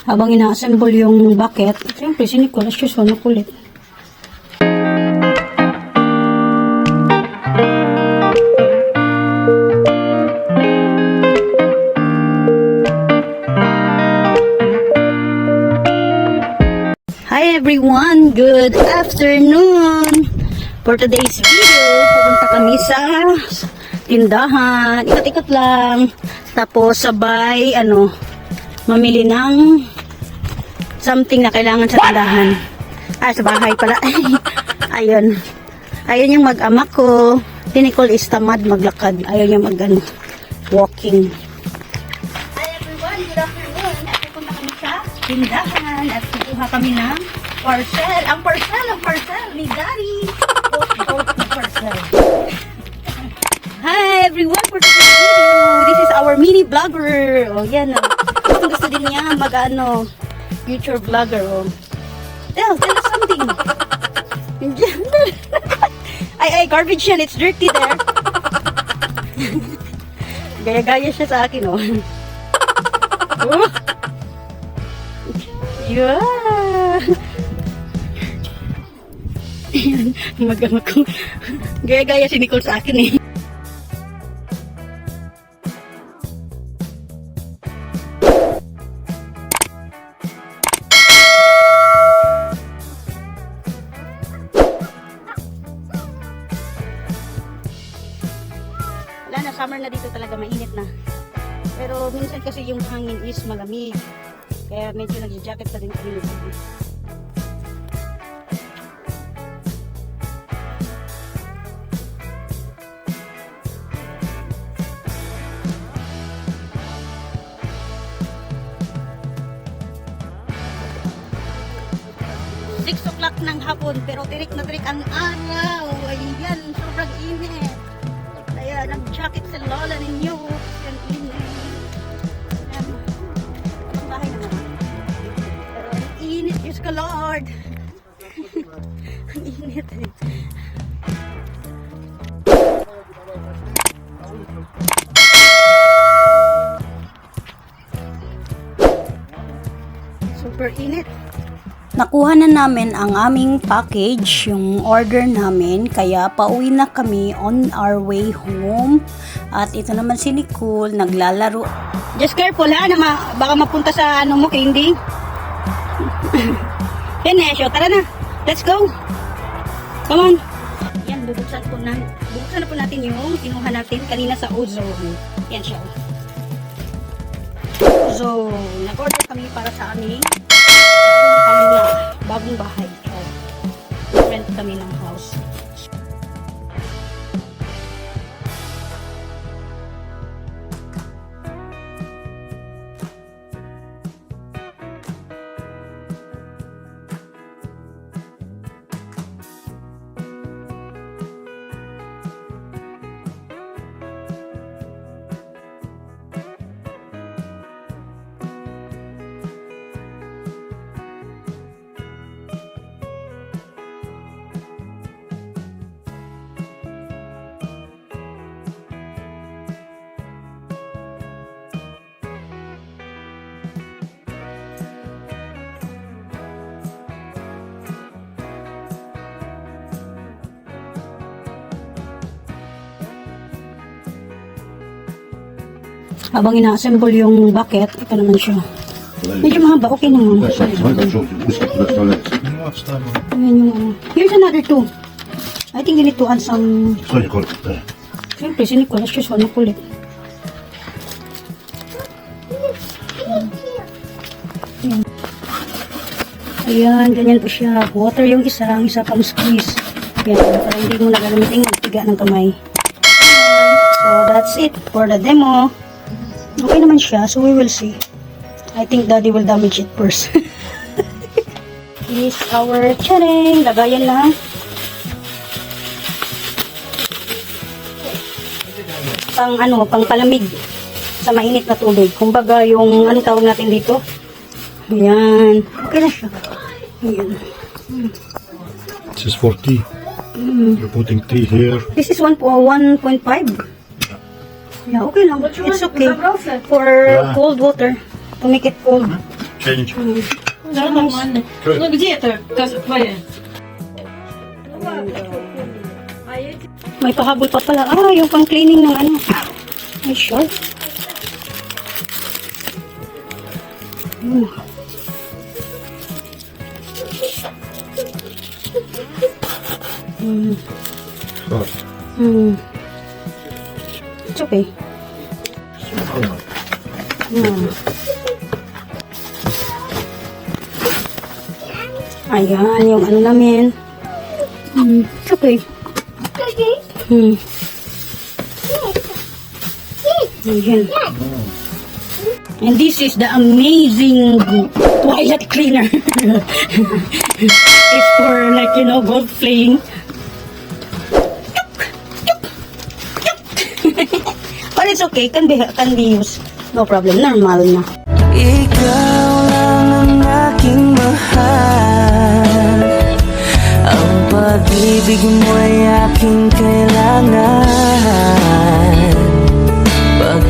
Habang ina-assemble yung bucket, siyempre si Nicole, as usual, makulit. Hi everyone! Good afternoon! For today's video, pupunta kami sa tindahan. Ikat-ikat lang. Tapos sabay, mamili ng something na kailangan sa tindahan. Sa bahay pala. Ayun. Ayun yung mag-ama ko. Si Nicole is tamad maglakad. Ayun yung walking. Hi everyone! Good afternoon! At pupunta kami sa tindahan. At kukuha kami ng parcel. Ang parcel ni Daddy. Parcel. Hi everyone! For today's video, this is our mini vlogger. Oh, yan. Gusto din niya future vlogger. Oh. Tell us something. ay, garbage yan. It's dirty there. Gaya-gaya siya sa akin, oh. Oh. Yeah. Mag-ama ko. Gaya-gaya si Nicole sa akin, eh. Wala na, summer na dito talaga, mainit na. Pero minsan kasi yung hangin is malamig. Kaya medyo nag-jacket pa din kami. 6 o'clock ng hapon, pero tirik na tirik ang araw. Ayan, sobrang init. Kaya nag-jacket sa lola ninyo. Yan init. Ang bahay naman. Pero ang init, Diyos ka Lord. Ang init eh. Super init. Nakuha na namin ang aming package, yung order namin, kaya pauwi na kami on our way home. At ito naman si Nicole, naglalaro. Just careful ha, baka mapunta sa mo, candy. Yan Nesho, tara na. Let's go. Come on. Yan, bubuksan na po natin yung kinuha natin kanina sa Ozone. Yan siya. So, nag-order kami para sa aming bagong bahay. Rent kami ng house. Habang ina-assemble yung bucket, ito naman siya. Medyo mahaba, okay naman. Ayan yung Here's another two. I think you need to add some... Siyempre, si Nicole, as usual, makulit. Ayan. Ayan, ganyan po siya. Water yung isa, ang isa pang squeeze. Ayan, para hindi mo nagagamitin yung tiga ng kamay. So, that's it for the demo. Okay naman siya, so we will see. I think Daddy will damage it first. This is our charing. Lagayan lang. Pang palamig sa mainit na tubig. Kumbaga yung tawag natin dito. Ayan. Okay na siya. Ayan. This is 40. You're putting tea here. This is 1.5. Yeah, okay lang. It's okay. For cold water. To make it cold. Change. Нормально. Good. Ну где-то, твоя. May pahabol pa pala. Ah, yung pang cleaning ng ano. Ay, sure. Fast. It's okay. Ayan, yung ano namin. It's okay. Ayan. And this is the amazing toilet cleaner. It's for like, you know, golf playing. But it's okay, can be used. No problem, normal na. Ikaw lang ang aking mahal. Ang pag-ibig mo'y aking kailangan. Pag